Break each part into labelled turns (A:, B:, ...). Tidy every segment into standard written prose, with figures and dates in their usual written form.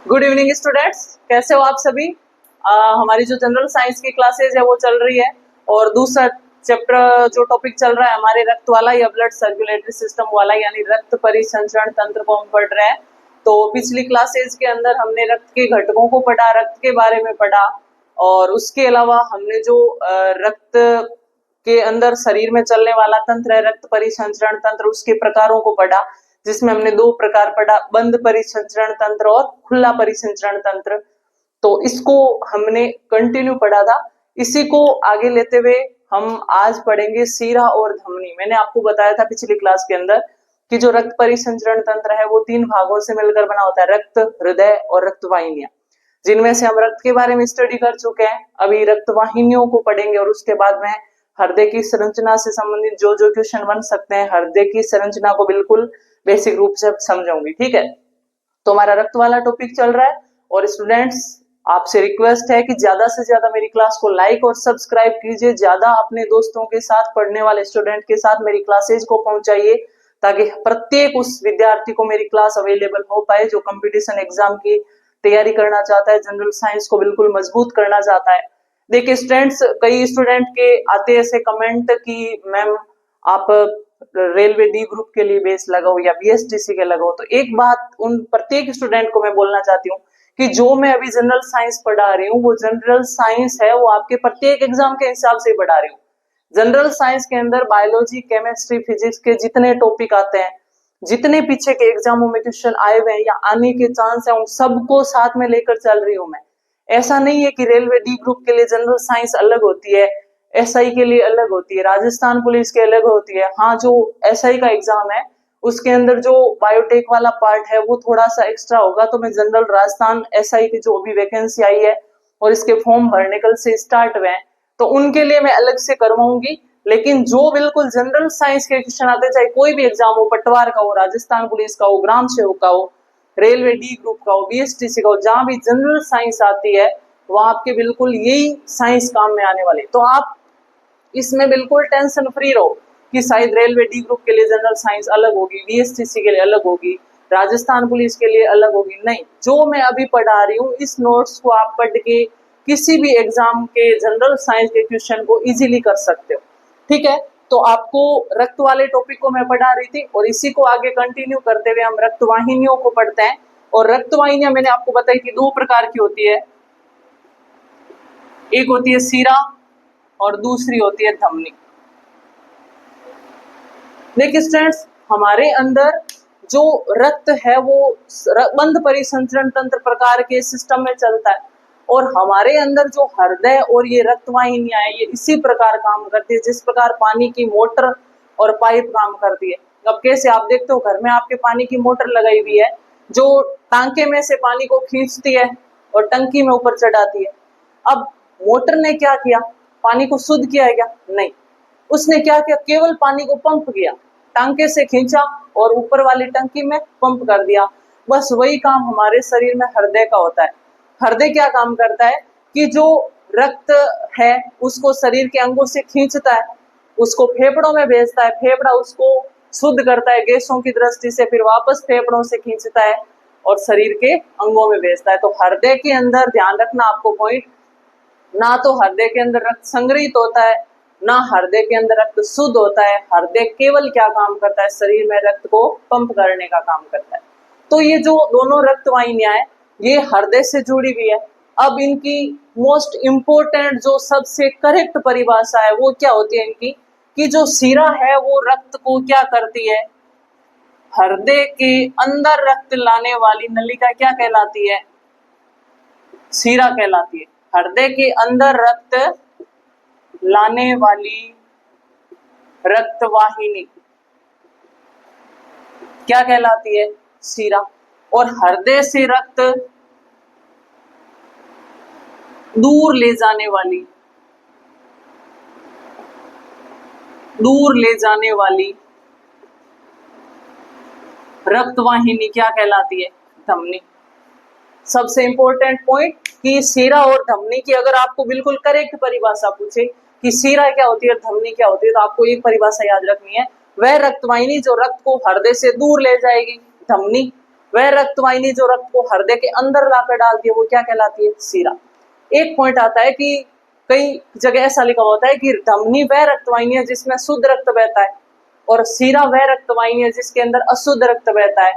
A: Good evening students, कैसे हो आप सभी। हमारी जो जनरल साइंस की क्लासेज है वो चल रही है और दूसरा चैप्टर जो टॉपिक चल रहा है हमारे रक्त वाला या ब्लड सर्कुलेटरी सिस्टम वाला यानी रक्त परिसंचरण तंत्र को हम पढ़ रहे हैं। तो पिछली क्लासेज के अंदर हमने रक्त के घटकों को पढ़ा, रक्त के बारे में पढ़ा और उसके अलावा हमने जो रक्त के अंदर शरीर में चलने वाला तंत्र है रक्त परिसंचरण तंत्र, उसके प्रकारों को पढ़ा, जिसमें हमने दो प्रकार पढ़ा, बंद परिसंचरण तंत्र और खुला परिसंचरण तंत्र। तो इसको हमने कंटिन्यू पढ़ा था। इसी को आगे लेते हुए हम आज पढ़ेंगे सीरा और धमनी। मैंने आपको बताया था पिछली क्लास के अंदर कि जो रक्त परिसंचरण तंत्र है वो तीन भागों से मिलकर बना होता है, रक्त, हृदय और रक्त वाहिनियां, जिनमें से हम रक्त के बारे में स्टडी कर चुके हैं। अभी रक्त वाहिनियों को पढ़ेंगे और उसके बाद में हृदय की संरचना से संबंधित जो जो क्वेश्चन बन सकते हैं, हृदय की संरचना को बिल्कुल बेसिक रूप से समझाऊंगी, ठीक है। तो हमारा रक्त वाला टॉपिक चल रहा है और स्टूडेंट्स आपसे रिक्वेस्ट है कि ज्यादा से ज्यादा मेरी क्लास को लाइक और सब्सक्राइब कीजिए, ज्यादा अपने दोस्तों के साथ, पढ़ने वाले स्टूडेंट के साथ मेरी क्लासेज को पहुंचाइए ताकि प्रत्येक उस विद्यार्थी को मेरी क्लास अवेलेबल हो पाए जो कंपटीशन एग्जाम की तैयारी करना चाहता है, जनरल साइंस को बिल्कुल मजबूत करना चाहता है। देखिए स्टूडेंट्स, कई स्टूडेंट के आते ऐसे कमेंट कि मैम आप रेलवे डी ग्रुप के लिए बेस लगाओ या बीएसटीसी के लगाओ। तो एक बात उन प्रत्येक स्टूडेंट को मैं बोलना चाहती हूँ कि जो मैं अभी जनरल साइंस पढ़ा रही हूँ वो जनरल साइंस है, वो आपके प्रत्येक एग्जाम के हिसाब से पढ़ा रही हूँ। जनरल साइंस के अंदर बायोलॉजी, केमिस्ट्री, फिजिक्स के जितने टॉपिक आते हैं, जितने पीछे के एग्जामों में क्वेश्चन आए हुए हैं या आने के चांस है, उन सबको साथ में लेकर चल रही हूँ मैं। ऐसा नहीं है कि रेलवे डी ग्रुप के लिए जनरल साइंस अलग होती है, एसआई के लिए अलग होती है, राजस्थान पुलिस के अलग होती है। हाँ, जो एसआई का एग्जाम है उसके अंदर जो बायोटेक वाला पार्ट है वो थोड़ा सा एक्स्ट्रा होगा। तो मैं जनरल राजस्थान एसआई की जो अभी वैकेंसी आई है और इसके फॉर्म भरने कल से स्टार्ट हुए हैं तो उनके लिए मैं अलग से करवाऊंगी। लेकिन जो बिल्कुल जनरल साइंस के क्वेश्चन आते, चाहे कोई भी एग्जाम हो, पटवार का हो, राजस्थान पुलिस का हो, ग्राम सेवक का हो, रेलवे डी ग्रुप का हो, बीएसटीसी का हो, जहां भी जनरल साइंस आती है वहां आपके बिल्कुल यही साइंस काम में आने वाली। तो आप इसमें बिल्कुल टेंशन फ्री रहो कि शायद रेलवे डी ग्रुप के लिए जनरल साइंस अलग होगी, बीएसटीसी के लिए अलग होगी, राजस्थान पुलिस के लिए अलग होगी। नहीं, जो मैं अभी पढ़ा रही हूँ इस नोट्स को आप पढ़ के किसी भी एग्जाम के जनरल साइंस के क्वेश्चन को इजीली कर सकते हो, ठीक है। तो आपको रक्त वाले टॉपिक को मैं पढ़ा रही थी और इसी को आगे कंटिन्यू करते हुए हम रक्त वाहिनियों को पढ़ते हैं। और रक्त वाहिनियां मैंने आपको बताई कि दो प्रकार की होती है, एक होती है सीरा और दूसरी होती है धमनी। देखिए स्टूडेंट्स, हमारे अंदर जो रक्त है वो बंद परिसंचरण तंत्र प्रकार के सिस्टम में चलता है और हमारे अंदर जो हृदय और ये रक्त वाहिनियां है ये इसी प्रकार काम करती है जिस प्रकार पानी की मोटर और पाइप काम करती है। अब कैसे, आप देखते हो घर में आपके पानी की मोटर लगाई हुई है जो टांके में से पानी को खींचती है और टंकी में ऊपर चढ़ाती है। अब मोटर ने क्या किया, पानी को शुद्ध किया है क्या? नहीं, उसने क्या किया, केवल पानी को पंप किया, टांके से खींचा और ऊपर वाली टंकी में पंप कर दिया। बस वही काम हमारे शरीर में हृदय का होता है। हृदय क्या काम करता है कि जो रक्त है उसको शरीर के अंगों से खींचता है, उसको फेफड़ों में भेजता है, फेफड़ा उसको शुद्ध करता है गैसों की दृष्टि से, फिर वापस फेफड़ों से खींचता है और शरीर के अंगों में भेजता है। तो हृदय के अंदर ध्यान रखना आपको पॉइंट, ना तो हृदय के अंदर रक्त संग्रहित होता है, ना हृदय के अंदर रक्त शुद्ध होता है। हृदय केवल क्या काम करता है, शरीर में रक्त को पंप करने का काम करता है। तो ये जो दोनों रक्त वाहिनियां हैं ये हृदय से जुड़ी हुई है। अब इनकी मोस्ट इंपोर्टेंट जो सबसे करेक्ट परिभाषा है वो क्या होती है इनकी, कि जो शिरा है वो रक्त को क्या करती है, हृदय के अंदर रक्त लाने वाली नलिका क्या कहलाती है, शिरा कहलाती है। हृदय के अंदर रक्त लाने वाली रक्त वाहिनी क्या कहलाती है, शिरा। और हृदय से रक्त दूर ले जाने वाली रक्त वाहिनी क्या कहलाती है, धमनी। सबसे इंपॉर्टेंट पॉइंट कि शिरा और धमनी की अगर आपको बिल्कुल करेक्ट परिभाषा पूछे कि शिरा क्या होती है और धमनी क्या होती है तो आपको एक परिभाषा याद रखनी है, वह रक्त वाहिनी जो रक्त को हृदय से दूर ले जाएगी, धमनी, वह रक्त वाहिनी जो रक्त को हृदय के अंदर लाकर डालती है वो क्या कहलाती है? सीरा। एक पॉइंट आता है कि कई जगह ऐसा लिखा होता है कि धमनी वह रक्त वाहिनी है जिसमें शुद्ध रक्त बहता है और सीरा वह रक्त वाहिनी है जिसके अंदर अशुद्ध रक्त बहता है।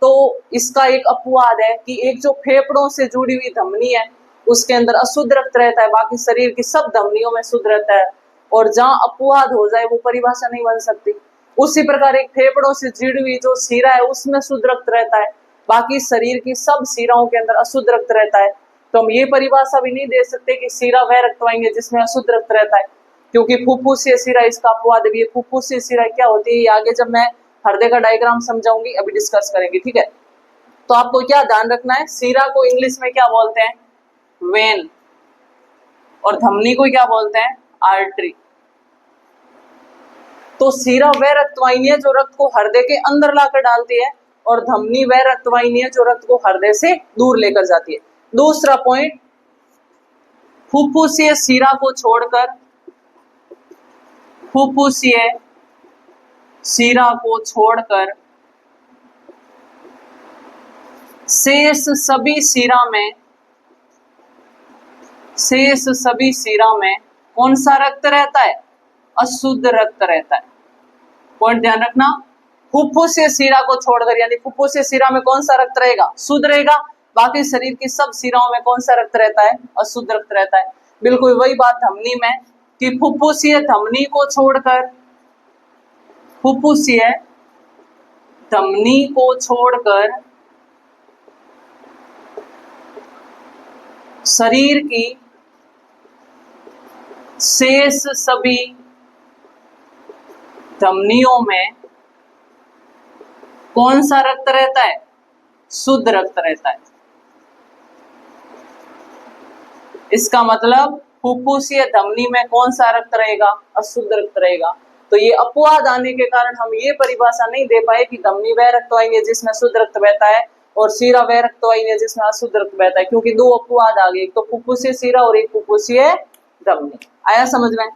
A: तो इसका एक अपवाद है कि एक जो फेफड़ों से जुड़ी हुई धमनी है उसके अंदर अशुद्ध रक्त रहता है, बाकी शरीर की सब धमनियों में शुद्ध रहता है। और जहां अपवाद हो जाए वो परिभाषा नहीं बन सकती। उसी प्रकार एक फेफड़ों से जुड़ी हुई जो सीरा है उसमें शुद्ध रक्त रहता है, बाकी शरीर की सब सीराओं के अंदर अशुद्ध रक्त रहता है। तो हम ये परिभाषा भी नहीं दे सकते कि सीरा वह रक्त वाहिनी है जिसमें अशुद्ध रक्त रहता है, क्योंकि फुफ्फुसीय सीरा इसका अपवाद है। फुफ्फुसीय सीरा क्या होती है ये आगे जब मैं हृदय का डायग्राम समझाऊंगी, अभी डिस्कस करेंगे, ठीक है। तो आपको क्या ध्यान रखना है, सीरा को इंग्लिश में क्या बोलते हैं? वेन। और धमनी को क्या बोलते हैं? आर्टरी। तो सीरा वह रक्त वाहिनी है जो रक्त को हृदय के अंदर लाकर डालती है और धमनी वह रक्त वाहिनी है जो रक्त को हृदय से दूर लेकर जाती है। दूसरा पॉइंट, फुफ्फुसीय सीरा को छोड़कर फुफ्फुसीय सीरा को छोड़कर शेष सभी सीरा में कौन सा रक्त रहता है? अशुद्ध रक्त रहता है। पॉइंट ध्यान रखना, फुफ्फुसीय सीरा को छोड़कर, यानी फुफ्फुसीय सीरा में कौन सा रक्त रहेगा? शुद्ध रहेगा। बाकी शरीर की सब सीराओं में कौन सा रक्त रहता है? अशुद्ध रक्त रहता है। बिल्कुल वही बात धमनी में कि फुफ्फुसीय धमनी को छोड़कर फुफ्फुसीय धमनी को छोड़कर शरीर की शेष सभी धमनियों में कौन सा रक्त रहता है? शुद्ध रक्त रहता है। इसका मतलब फुफ्फुसीय धमनी में कौन सा रक्त रहेगा? अशुद्ध रक्त रहेगा। तो ये अपवाद आने के कारण हम ये परिभाषा नहीं दे पाए कि धमनी वह रक्त वाहिनी है जिसमें शुद्ध रक्त बहता है और सीरा वह रक्त वाहिनी है जिसमें अशुद्ध रक्त बहता है, क्योंकि दो अपवाद आ गए, एक तो फुफ्फुसीय सीरा और एक फुफ्फुसीय धमनी। आया समझ में?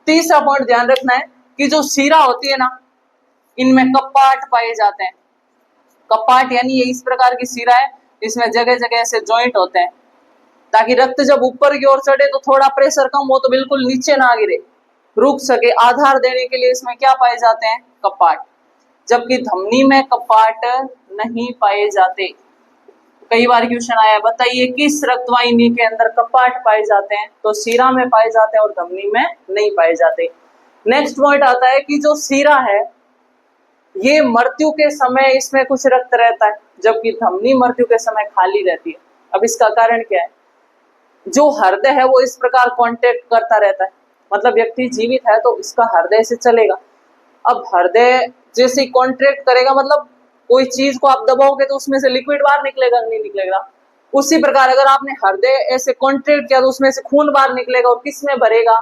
A: तीसरा पॉइंट ध्यान रखना है कि जो सीरा होती है ना, इनमें कपाट पाए जाते हैं। कपाट यानी ये इस प्रकार की सीरा है, इसमें जगह जगह ऐसे जॉइंट होते हैं ताकि रक्त जब ऊपर की ओर चढ़े तो थोड़ा प्रेशर कम हो तो बिल्कुल नीचे ना गिरे, रुक सके। आधार देने के लिए इसमें क्या पाए जाते हैं? कपाट। जबकि धमनी में कपाट नहीं पाए जाते। कई बार क्वेश्चन आया, बताइए किस रक्त वाहिनी के अंदर कपाट पाए जाते हैं? तो सीरा में पाए जाते हैं और धमनी में नहीं पाए जाते। नेक्स्ट पॉइंट आता है कि जो सीरा है ये मृत्यु के समय इसमें कुछ रक्त रहता है, जबकि धमनी मृत्यु के समय खाली रहती है। अब इसका कारण क्या है? जो हृदय है वो इस प्रकार कांटेक्ट करता रहता है, मतलब व्यक्ति जीवित है तो इसका हृदय से चलेगा। अब हृदय जैसे ही कॉन्ट्रैक्ट करेगा, मतलब कोई चीज को आप दबाओगे तो उसमें से लिक्विड बाहर निकलेगा, नहीं निकलेगा। उसी प्रकार अगर आपने हृदय ऐसे कॉन्ट्रैक्ट किया तो उसमें से खून बाहर निकलेगा, और किस में भरेगा?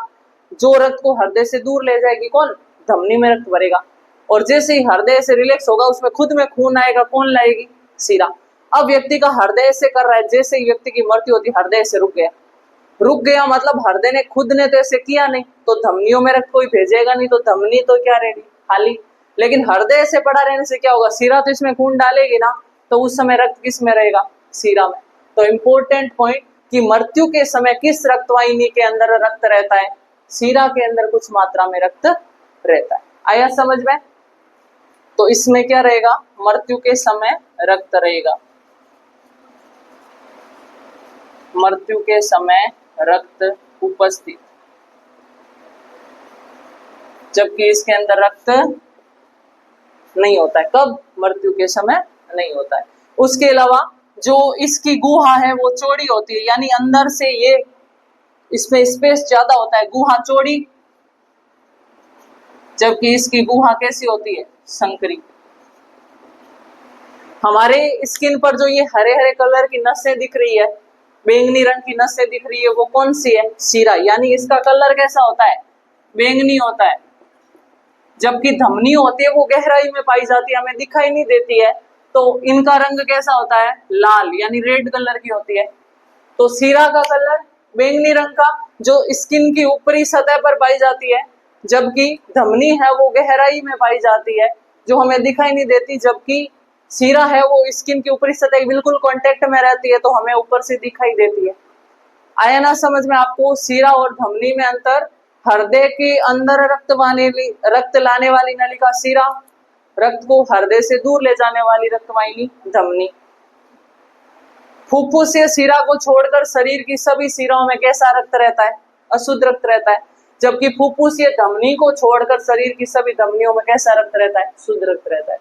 A: जो रक्त को हृदय से दूर ले जाएगी, कौन? धमनी में रक्त भरेगा। और जैसे ही हृदय से रिलैक्स होगा उसमें खुद में खून आएगा, कौन लाएगी? सीरा। अब व्यक्ति का हृदय से कर रहा है, जैसे ही व्यक्ति की मृत्यु होती हृदय से रुक गया मतलब हृदय ने खुद ने तो ऐसे किया नहीं, तो धमनियों में रक्त कोई भेजेगा नहीं, तो धमनी तो क्या रहेगी? खाली। लेकिन हृदय से पड़ा रहने से क्या होगा? सीरा तो इसमें खून डालेगी ना, तो उस समय रक्त किस में रहेगा? सीरा में। तो इम्पोर्टेंट पॉइंट कि मृत्यु के समय किस रक्त वाहिनी के अंदर रक्त रहता है? सीरा के अंदर कुछ मात्रा में रक्त रहता है। आया समझ में? तो इसमें क्या रहेगा? मृत्यु के समय रक्त रहेगा। मृत्यु के समय रक्त उपस्थित, जबकि इसके अंदर रक्त नहीं होता है। कब? मृत्यु के समय नहीं होता है। उसके अलावा जो इसकी गुहा है वो चौड़ी होती है, यानी अंदर से ये इसमें स्पेस ज्यादा होता है, गुहा चौड़ी, जबकि इसकी गुहा कैसी होती है? संकरी। हमारे स्किन पर जो ये हरे हरे कलर की नसें दिख रही है, बैंगनी रंग की नसें दिख रही है, वो कौन सी है? सीरा। यानी इसका कलर कैसा होता है? बैंगनी होता है। जबकि धमनी होती है वो गहराई में पाई जाती है, हमें दिखाई नहीं देती है, तो इनका रंग कैसा होता है? लाल, यानी रेड कलर की होती है। तो सीरा का कलर बैंगनी रंग का, जो स्किन की ऊपरी सतह पर पाई जाती है, जबकि धमनी है वो गहराई में पाई जाती है, जो हमें दिखाई नहीं देती, जबकि सीरा है वो स्किन की ऊपरी सतह बिल्कुल कांटेक्ट में रहती है तो हमें ऊपर से दिखाई देती है। आया ना समझ में आपको? सीरा और धमनी में अंतर। हृदय के अंदर रक्त लाने वाली नलिका सीरा, रक्त को हृदय से दूर ले जाने वाली रक्तवाहिनी धमनी। फुफ्फुसीय सीरा को छोड़कर शरीर की सभी सीराओं में कैसा रक्त रहता है? अशुद्ध रक्त रहता है। जबकि फुफ्फुसीय धमनी को छोड़कर शरीर की सभी धमनियों में कैसा रक्त रहता है? शुद्ध रक्त रहता है।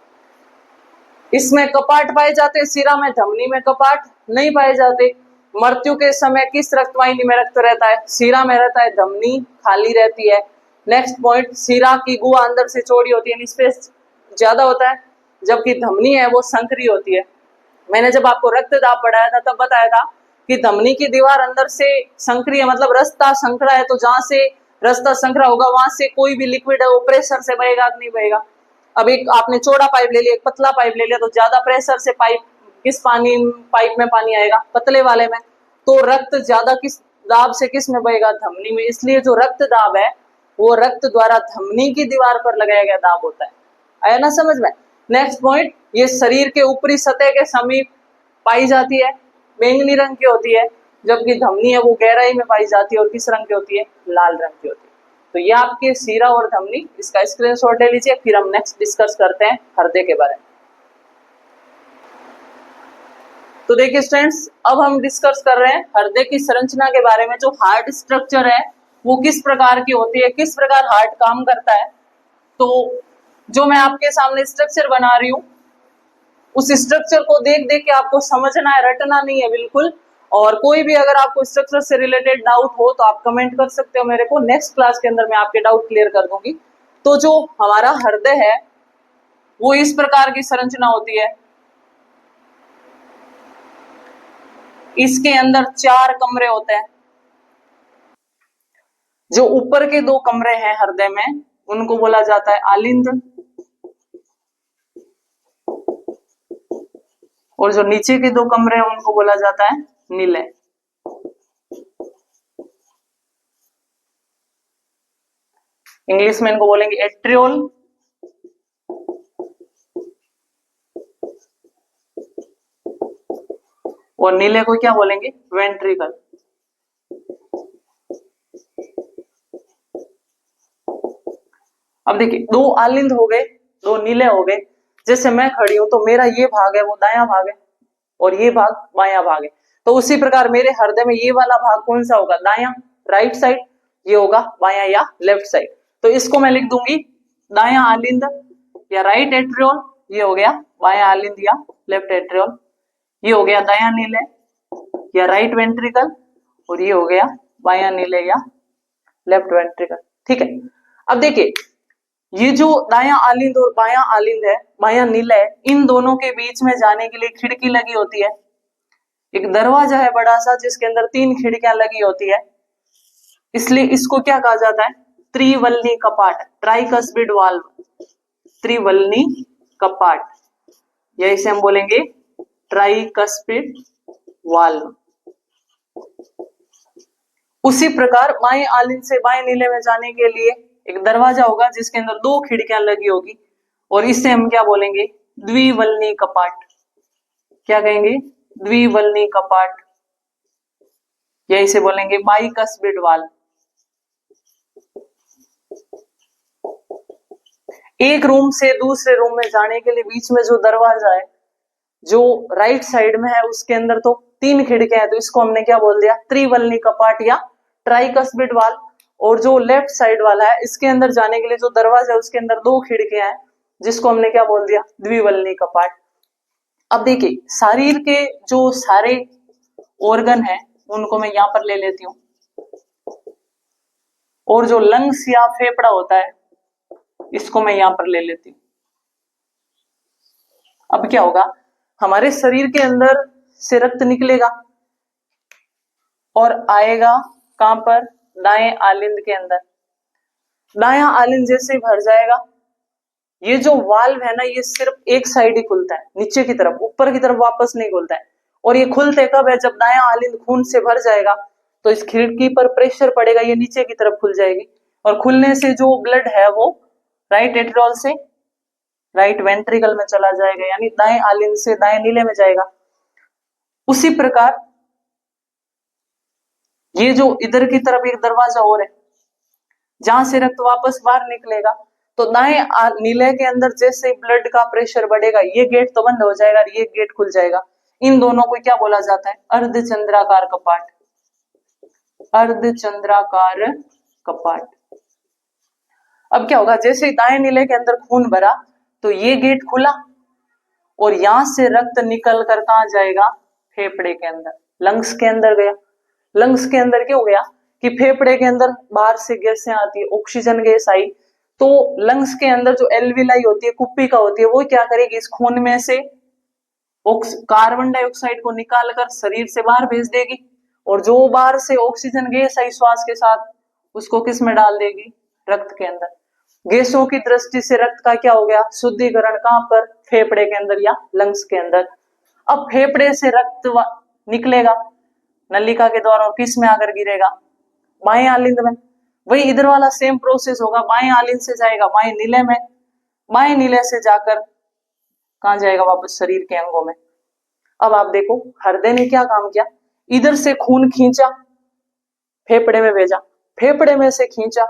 A: इसमें कपाट पाए जाते हैं, सीरा में, धमनी में कपाट नहीं पाए जाते। मृत्यु के समय किस रक्तवाहिनी में रक्त रहता है? सीरा में रहता है, धमनी खाली रहती है। नेक्स्ट पॉइंट, सीरा की गुहा अंदर से चौड़ी होती है, स्पेस ज्यादा होता है, जबकि धमनी है वो संकरी होती है। मैंने जब आपको रक्तदाब पढ़ाया था तब बताया था कि धमनी की दीवार अंदर से संकरी है, मतलब रास्ता संकरा है, तो जहां से रास्ता संकरा होगा वहां से कोई भी लिक्विड है वो प्रेशर से बहेगा कि नहीं बहेगा। अब एक आपने चौड़ा पाइप ले लिया, एक पतला पाइप ले लिया, तो ज्यादा प्रेशर से पाइप में पानी आएगा, पतले वाले में। तो रक्त ज्यादा किस दाब से किस में बहेगा? धमनी में। इसलिए जो रक्त दाब है वो रक्त द्वारा धमनी की दीवार पर लगाया गया दाब होता है। आया ना समझ में? नेक्स्ट पॉइंट, ये शरीर के ऊपरी सतह के समीप पाई जाती है, बैंगनी रंग की होती है, जबकि धमनी है वो गहराई में पाई जाती है और किस रंग की होती है? लाल रंग की होती है। तो ये आपके सीरा और धमनी, इसका स्क्रीनशॉट ले लीजिए। फिर हम नेक्स्ट डिस्कस करते हैं हृदय के बारे में। तो देखिए स्टूडेंट्स, अब हम डिस्कस कर रहे हैं हृदय की संरचना के बारे में। जो हार्ट स्ट्रक्चर है वो किस प्रकार की होती है, किस प्रकार हार्ट काम करता है। तो जो मैं आपके सामने स्ट्रक्चर बना रही हूँ उस स्ट्रक्चर को देख देख के आपको समझना है, रटना नहीं है बिल्कुल। और कोई भी अगर आपको स्ट्रक्चर से रिलेटेड डाउट हो तो आप कमेंट कर सकते हो मेरे को, नेक्स्ट क्लास के अंदर मैं आपके डाउट क्लियर कर दूंगी। तो जो हमारा हृदय है वो इस प्रकार की संरचना होती है। इसके अंदर 4 कमरे होते हैं। जो ऊपर के 2 कमरे हैं हृदय में उनको बोला जाता है आलिंद, और जो नीचे के 2 कमरे हैं उनको बोला जाता है निलय। इंग्लिश में इनको बोलेंगे एट्रियोल और नीले को क्या बोलेंगे? वेंट्रिकल। अब देखिए 2 आलिंद हो गए, 2 नीले हो गए। जैसे मैं खड़ी हूं तो मेरा ये भाग है वो दायां भाग है और ये भाग बायां भाग है। तो उसी प्रकार मेरे हृदय में ये वाला भाग कौन सा होगा? दायां, राइट साइड। ये होगा बायां या लेफ्ट साइड। तो इसको मैं लिख दूंगी दायां आलिंद या राइट एट्रियोल, ये हो गया बायां आलिंद या लेफ्ट एट्रियोल। ये हो गया दायां नीले या राइट वेंट्रिकल, और ये हो गया बायां नीले या लेफ्ट वेंट्रिकल। ठीक है। अब देखिए ये जो दायां आलिंद और बायां आलिंद है, बायां नीला है, इन दोनों के बीच में जाने के लिए खिड़की लगी होती है। एक दरवाजा है बड़ा सा जिसके अंदर 3 खिड़कियां लगी होती है, इसलिए इसको क्या कहा जाता है? त्रिवलनी कपाट, ट्राइकस्पिड वाल्व, त्रिवलनी कपाट, या इसे हम बोलेंगे ट्राइकस्पिड वाल्व। उसी प्रकार बाएं आलिंद से बाएं नीले में जाने के लिए एक दरवाजा होगा जिसके अंदर 2 खिड़कियां लगी होगी, और इसे हम क्या बोलेंगे? द्विवलनी कपाट। क्या कहेंगे? द्विवलनी कपाट, या इसे बोलेंगे बाइकस्पिड वाल्व। एक रूम से दूसरे रूम में जाने के लिए बीच में जो दरवाजा है जो राइट साइड में है उसके अंदर तो 3 खिड़कियां हैं, तो इसको हमने क्या बोल दिया? त्रिवलनी कपाट या ट्राइकस्पिड वाल्व। और जो लेफ्ट साइड वाला है इसके अंदर जाने के लिए जो दरवाजा है उसके अंदर 2 खिड़कियां हैं जिसको हमने क्या बोल दिया? द्विवलनी कपाट। अब देखिए शरीर के जो सारे ऑर्गन है उनको मैं यहां पर ले लेती हूँ, और जो लंग्स या फेफड़ा होता है इसको मैं यहां पर ले लेती हूँ। अब क्या होगा? हमारे शरीर के अंदर से रक्त निकलेगा और आएगा कहां पर? दाएं आलिंद के अंदर। दायां आलिंद जैसे भर जाएगा, ये जो वाल्व है ना ये सिर्फ एक साइड ही खुलता है, नीचे की तरफ, ऊपर की तरफ वापस नहीं खुलता है। और ये खुलते कब है? जब दायां आलिंद खून से भर जाएगा तो इस खिड़की पर प्रेशर पड़ेगा, ये नीचे की तरफ खुल जाएगी, और खुलने से जो ब्लड है वो राइट एट्रियोल से राइट वेंट्रिकल में चला जाएगा, यानी दाएं आलिंद से दाएं नीले में जाएगा। उसी प्रकार ये जो इधर की तरफ एक दरवाजा और है जहां से रक्त वापस बाहर निकलेगा, तो दाएं नीले के अंदर जैसे ब्लड का प्रेशर बढ़ेगा ये गेट तो बंद हो जाएगा और ये गेट खुल जाएगा। इन दोनों को क्या बोला जाता है? अर्धचंद्राकार कपाट। अर्धचंद्राकार कपाट। अब क्या होगा, जैसे ही दाएं नीले के अंदर खून भरा तो ये गेट खुला और यहां से रक्त निकल कर कहां जाएगा? फेफड़े के अंदर, लंग्स के अंदर गया। लंग्स के अंदर क्यों गया? कि फेफड़े के अंदर बाहर से गैसें आती है, ऑक्सीजन गैस आई, तो लंग्स के अंदर जो एल्विलाई होती है, कुप्पिका होती है, वो क्या करेगी? इस खून में से कार्बन डाइऑक्साइड को निकाल कर शरीर से बाहर भेज देगी, और जो बाहर से ऑक्सीजन गैस आई श्वास के साथ, उसको किस में डाल देगी? रक्त के अंदर। गैसों की दृष्टि से रक्त का क्या हो गया? शुद्धिकरण। कहां पर? फेफड़े के अंदर या लंग्स के अंदर। अब फेफड़े से रक्त निकलेगा नलिका के द्वारा और किस में आकर गिरेगा? बाएं आलिंद में। वही इधर वाला सेम प्रोसेस होगा, बाएं आलिंद से जाएगा बाएं नीले में, बाएं नीले से जाकर कहां जाएगा? वापस शरीर के अंगों में। अब आप देखो हृदय ने क्या काम किया, इधर से खून खींचा फेफड़े में भेजा, फेफड़े में से खींचा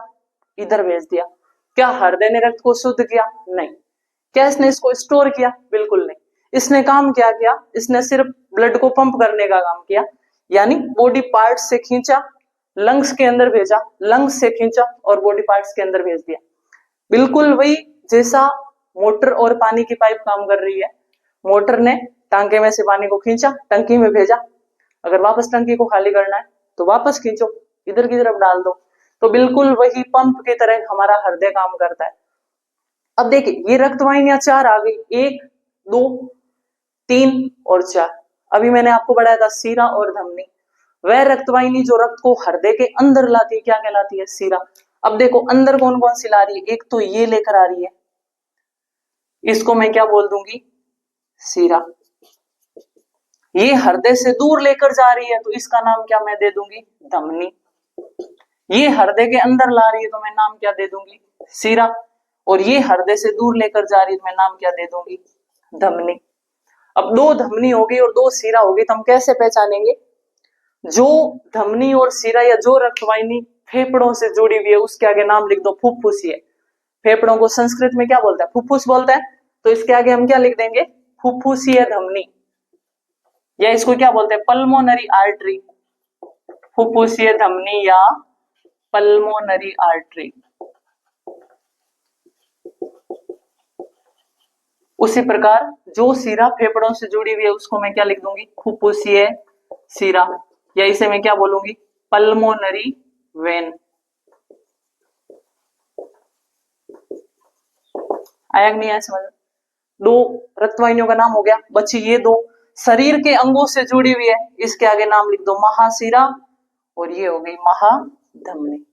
A: इधर भेज दिया। क्या हृदय ने रक्त को शुद्ध किया? नहीं। क्या इसने इसको स्टोर किया? बिल्कुल नहीं। इसने काम क्या किया? इसने सिर्फ ब्लड को पंप करने का काम किया, यानी बॉडी पार्ट से खींचा लंग्स के अंदर भेजा, लंग्स से खींचा और बॉडी पार्ट्स के अंदर भेज दिया। बिल्कुल वही जैसा मोटर और पानी की पाइप काम कर रही है। मोटर ने टांके में से पानी को खींचा, टंकी में भेजा, अगर वापस टंकी को खाली करना है तो वापस खींचो, इधर की तरफ डाल दो। तो बिल्कुल वही पंप की तरह हमारा हृदय काम करता है। अब देखिए ये रक्त वाहिनियां 4 आ गई, 1 2 3 और 4। अभी मैंने आपको बताया था सीरा और धमनी। वह रक्तवाहिनी जो रक्त को हृदय के अंदर लाती है क्या कहलाती है? सीरा। अब देखो अंदर कौन कौन सी ला रही है? एक तो ये लेकर आ रही है, इसको मैं क्या बोल दूंगी? सीरा। ये हृदय से दूर लेकर जा रही है तो इसका नाम क्या मैं दे दूंगी? धमनी। ये हृदय के अंदर ला रही है तो मैं नाम क्या दे दूंगी? सीरा। और ये हृदय से दूर लेकर जा रही है तो मैं नाम क्या दे दूंगी? धमनी। अब 2 धमनी हो गई और 2 सीरा हो गई, तो हम कैसे पहचानेंगे? जो धमनी और सीरा या जो रक्तवाहिनी फेफड़ों से जुड़ी हुई है उसके आगे नाम लिख दो फुफ्फुसीय। फेफड़ों को संस्कृत में क्या बोलता है? फुफ्फुस बोलता है, तो इसके आगे हम क्या लिख देंगे? फुफ्फुसीय धमनी, या इसको क्या बोलते हैं? Pulmonary artery. फुफ्फुसीय धमनी या पल्मोनरी आर्टरी। उसी प्रकार जो सीरा फेफड़ों से जुड़ी हुई है उसको मैं क्या लिख दूंगी? फुफ्फुसीय सीरा, या इसे मैं क्या बोलूंगी? Pulmonary vein. आया नहीं आया समझ? 2 रक्तवाहिनियों का नाम हो गया, बची ये 2 शरीर के अंगों से जुड़ी हुई है, इसके आगे नाम लिख दो महासीरा, और ये हो गई महाधमनी।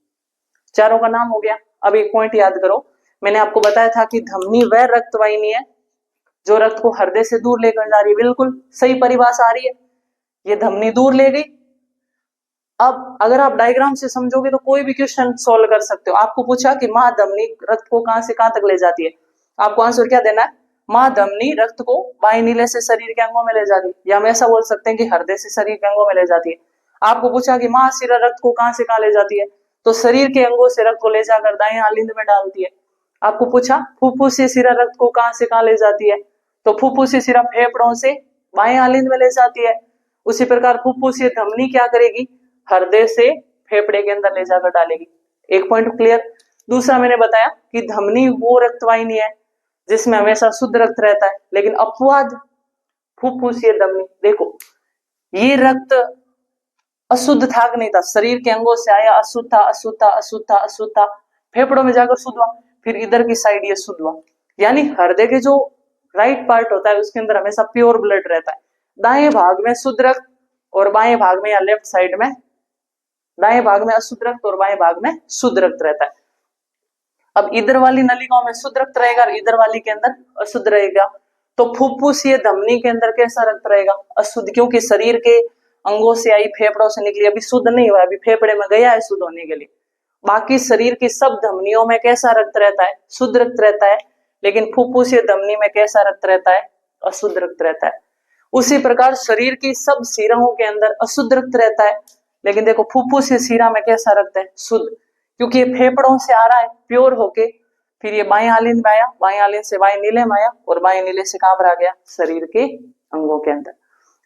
A: चारों का नाम हो गया। अब एक पॉइंट याद करो, मैंने आपको बताया था कि धमनी वह रक्तवाहिनी है जो रक्त को हृदय से दूर लेकर जा रही है। बिल्कुल सही परिभाषा आ रही है, ये धमनी दूर ले गई। अब अगर आप डायग्राम से समझोगे तो कोई भी क्वेश्चन सॉल्व कर सकते हो। आपको पूछा कि महाधमनी रक्त को कहां से कहां तक ले जाती है, आपको आंसर क्या देना है? महाधमनी रक्त को बाएं नीले से शरीर के अंगों में ले जाती है, या हम ऐसा बोल सकते हैं कि हृदय से शरीर के अंगों में ले जाती है। आपको पूछा कि महाशिरा रक्त को कहां से कहां ले जाती है, तो शरीर के अंगों से रक्त को ले जाकर दाएं आलिंद में डालती है। आपको पूछा फुफ्फुसीय शिरा रक्त को कहां से कहां ले जाती है, तो फुफ्फुसीय शिरा फेफड़ों से बाएं आलिंद में ले जाती है। उसी प्रकार फुफ्फुसीय धमनी क्या करेगी? हृदय से फेफड़े के अंदर ले जाकर डालेगी। एक पॉइंट क्लियर। दूसरा मैंने बताया कि धमनी वो रक्तवाहिनी है जिसमें हमेशा शुद्ध रक्त रहता है, लेकिन अपवाद फुफ्फुसीय धमनी। देखो ये रक्त अशुद्ध था कि नहीं था, शरीर के अंगों से आया, अशुद्ध था, अशुद्ध था, अशुद्ध था, अशुद्ध था, फेफड़ों में जाकर शुद्ध हुआ, फिर इधर की साइड ये शुद्ध हुआ। यानी हृदय के जो राइट पार्ट होता है उसके अंदर हमेशा प्योर ब्लड रहता है। दाएं भाग में शुद्ध रक्त और बाएं भाग में या लेफ्ट साइड में, दाएं भाग में अशुद्ध रक्त और बाएं भाग में शुद्ध रक्त रहता है। अब इधर वाली नलिकाओं में शुद्ध रक्त रहेगा और इधर वाली के अंदर अशुद्ध रहेगा। तो फुफ्फुसीय धमनी के अंदर कैसा रक्त रहेगा? अशुद्ध, क्योंकि शरीर के अंगों से आई, फेफड़ों से निकली, अभी शुद्ध नहीं हुआ, अभी फेफड़े में गया है शुद्ध होने के लिए। बाकी शरीर की सब धमनियों में कैसा रक्त रहता है? शुद्ध रक्त रहता है। लेकिन फुफ्फुसीय धमनी में कैसा रक्त रहता है? अशुद्ध रक्त रहता है। उसी प्रकार शरीर की सब शिराओं के अंदर अशुद्ध रक्त रहता है, लेकिन देखो फुफ्फुसीय शिरा में कैसा रक्त है? शुद्ध, क्योंकि ये फेफड़ों से आ रहा है प्योर होके, फिर ये बाएं आलिंद में आया, बाएं आलिंद से बाएं नीले में आया, और बाएं नीले से कहां पर आ गया? शरीर के अंगों के अंदर।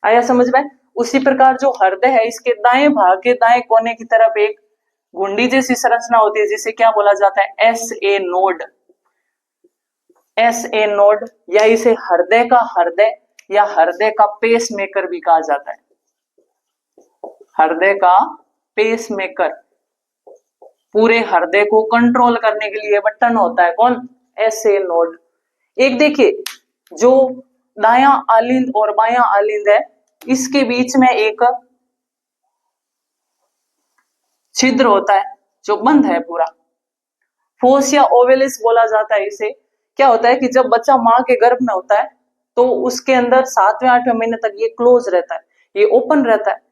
A: आया समझ में? उसी प्रकार जो हृदय है, इसके दाएं भाग के दाएं कोने की तरफ एक घुंडी जैसी संरचना होती है, जिसे क्या बोला जाता है? S A node. S A node, या इसे हृदय का हृदय या हृदय का पेस मेकर भी कहा जाता है। हृदय का पेस मेकर, पूरे हृदय को कंट्रोल करने के लिए बटन होता है, कौन? S A node. एक देखिए, जो दायां आलिंद और बायां आलिंद है, इसके बीच में एक छिद्र होता है जो बंद है पूरा, फोसिया ओवेलिस बोला जाता है इसे। क्या होता है कि जब बच्चा मां के गर्भ में होता है तो उसके अंदर 7वें 8वें महीने तक ये क्लोज रहता है, ये ओपन रहता है,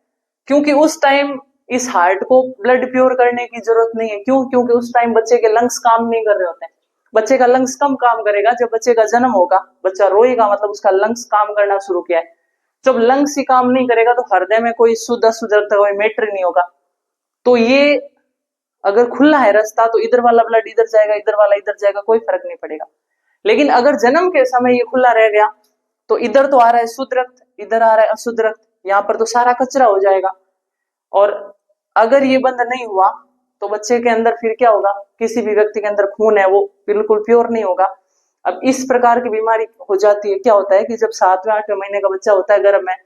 A: क्योंकि उस टाइम इस हार्ट को ब्लड प्योर करने की जरूरत नहीं है। क्यों? क्योंकि उस टाइम बच्चे के लंग्स काम नहीं कर रहे होते हैं। बच्चे का लंग्स कम काम करेगा जब बच्चे का जन्म होगा, बच्चा रोएगा मतलब उसका लंग्स काम करना शुरू किया है। जब लंग्स ही काम नहीं करेगा तो हृदय में कोई शुद्ध अशुद्ध रक्त कोई मैटर नहीं होगा। तो ये अगर खुला है रास्ता तो इधर वाला ब्लड इधर जाएगा, इधर वाला इधर जाएगा, कोई फर्क नहीं पड़ेगा। लेकिन अगर जन्म के समय ये खुला रह गया तो इधर तो आ रहा है शुद्ध रक्त, इधर आ रहा है अशुद्ध रक्त, यहाँ पर तो सारा कचरा हो जाएगा। और अगर ये बंद नहीं हुआ तो बच्चे के अंदर फिर क्या होगा? किसी भी व्यक्ति के अंदर खून है वो बिल्कुल प्योर नहीं होगा। अब इस प्रकार की बीमारी हो जाती है। क्या होता है कि जब 7वें 8वें महीने का बच्चा होता है गर्भ में,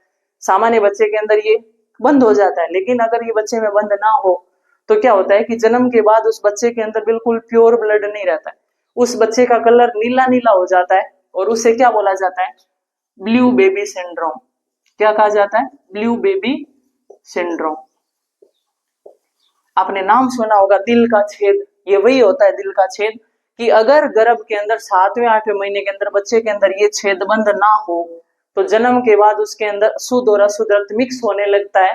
A: सामान्य बच्चे के अंदर ये बंद हो जाता है, लेकिन अगर ये बच्चे में बंद ना हो तो क्या होता है कि जन्म के बाद उस बच्चे के अंदर बिल्कुल प्योर ब्लड नहीं रहता है, उस बच्चे का कलर नीला नीला हो जाता है, और उसे क्या बोला जाता है? Blue baby syndrome. क्या कहा जाता है? Blue baby syndrome. आपने नाम सुना होगा दिल का छेद, ये वही होता है दिल का छेद, कि अगर गर्भ के अंदर 7वें 8वें महीने के अंदर बच्चे के अंदर ये छेद बंद ना हो तो जन्म के बाद उसके अंदर शुद्ध और अशुद्ध रक्त मिक्स होने लगता है,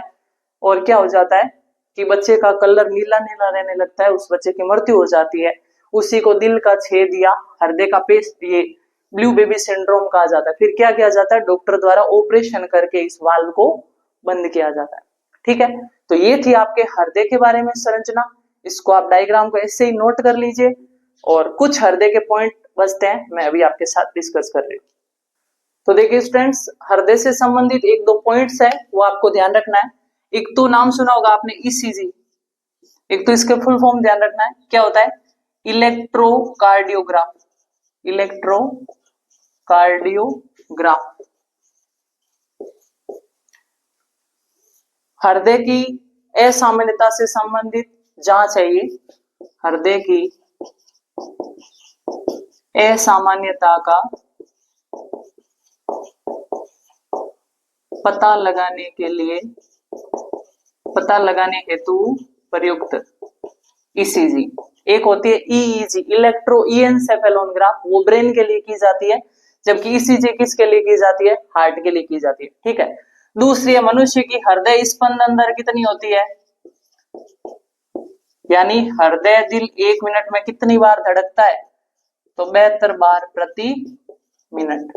A: और क्या हो जाता है कि बच्चे का कलर नीला नीला रहने लगता है, उस बच्चे की मृत्यु हो जाती है। उसी को दिल का छेद या हृदय का पेस्ट, ये ब्लू बेबी सिंड्रोम कहा जाता है। फिर क्या किया जाता है? डॉक्टर द्वारा ऑपरेशन करके इस वाल्व को बंद किया जाता है। ठीक है, तो ये थी आपके हृदय के बारे में संरचना। इसको आप डायग्राम को ऐसे ही नोट कर लीजिए, और कुछ हृदय के पॉइंट बचते हैं, मैं अभी आपके साथ डिस्कस कर रही हूँ। तो देखिए स्टूडेंट्स, हृदय से संबंधित एक दो पॉइंट्स है वो आपको ध्यान रखना है। एक तो नाम सुना होगा आपने ईसीजी, एक तो इसके फुल फॉर्म ध्यान रखना है। क्या होता है? इलेक्ट्रोकार्डियोग्राफ। इलेक्ट्रोकार्डियोग्राफ हृदय की असामान्यता से संबंधित जांच है ये। हृदय की असामान्यता का पता लगाने हेतु प्रयुक्त ईसीजी। एक होती है ईईजी, इलेक्ट्रोएन्सेफेलोग्राफ, वो ब्रेन के लिए की जाती है, जबकि ईसीजी किसके लिए की जाती है? हार्ट के लिए की जाती है। ठीक है, दूसरी है मनुष्य की हृदय स्पंदन दर कितनी होती है, यानी हृदय दिल 1 मिनट में कितनी बार धड़कता है? तो 72 बार प्रति मिनट।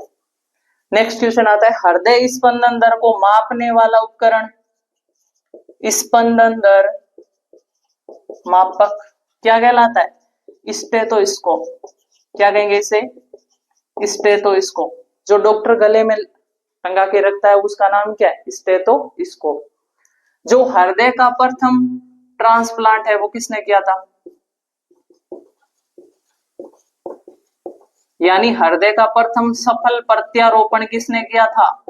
A: नेक्स्ट क्वेश्चन आता है हृदय स्पंदन दर को मापने वाला उपकरण, स्पंदन दर मापक क्या कहलाता है? स्टेथोस्कोप। क्या कहेंगे इसे? स्टेथोस्कोप। जो डॉक्टर गले में टंगा के रखता है उसका नाम क्या है? स्टेथोस्कोप। जो हृदय का प्रथम ट्रांसप्लांट है वो किसने किया था? यानी हृदय का प्रथम सफल प्रत्यारोपण किसने किया था?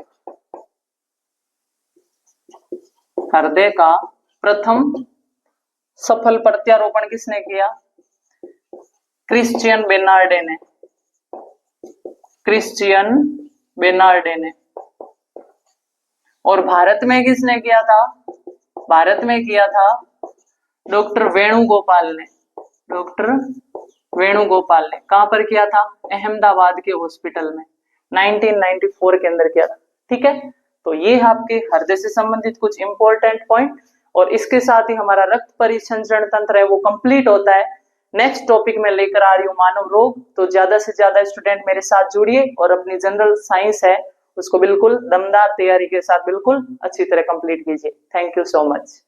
A: हृदय का प्रथम सफल प्रत्यारोपण किसने किया? क्रिश्चियन बेनार्डे ने। क्रिश्चियन बेनार्डे ने। और भारत में किसने किया था? भारत में किया था डॉक्टर वेणुगोपाल ने। डॉक्टर वेणुगोपाल ने। कहां पर किया था? अहमदाबाद के हॉस्पिटल में 1994 के अंदर किया था। ठीक है, तो ये आपके हृदय से संबंधित कुछ इंपॉर्टेंट पॉइंट, और इसके साथ ही हमारा रक्त परिसंचरण तंत्र है वो कंप्लीट होता है। नेक्स्ट टॉपिक में लेकर आ रही हूँ मानव रोग। तो ज्यादा से ज्यादा स्टूडेंट मेरे साथ जुड़िए और अपनी जनरल साइंस है उसको बिल्कुल दमदार तैयारी के साथ बिल्कुल अच्छी तरह कंप्लीट कीजिए। Thank you so much.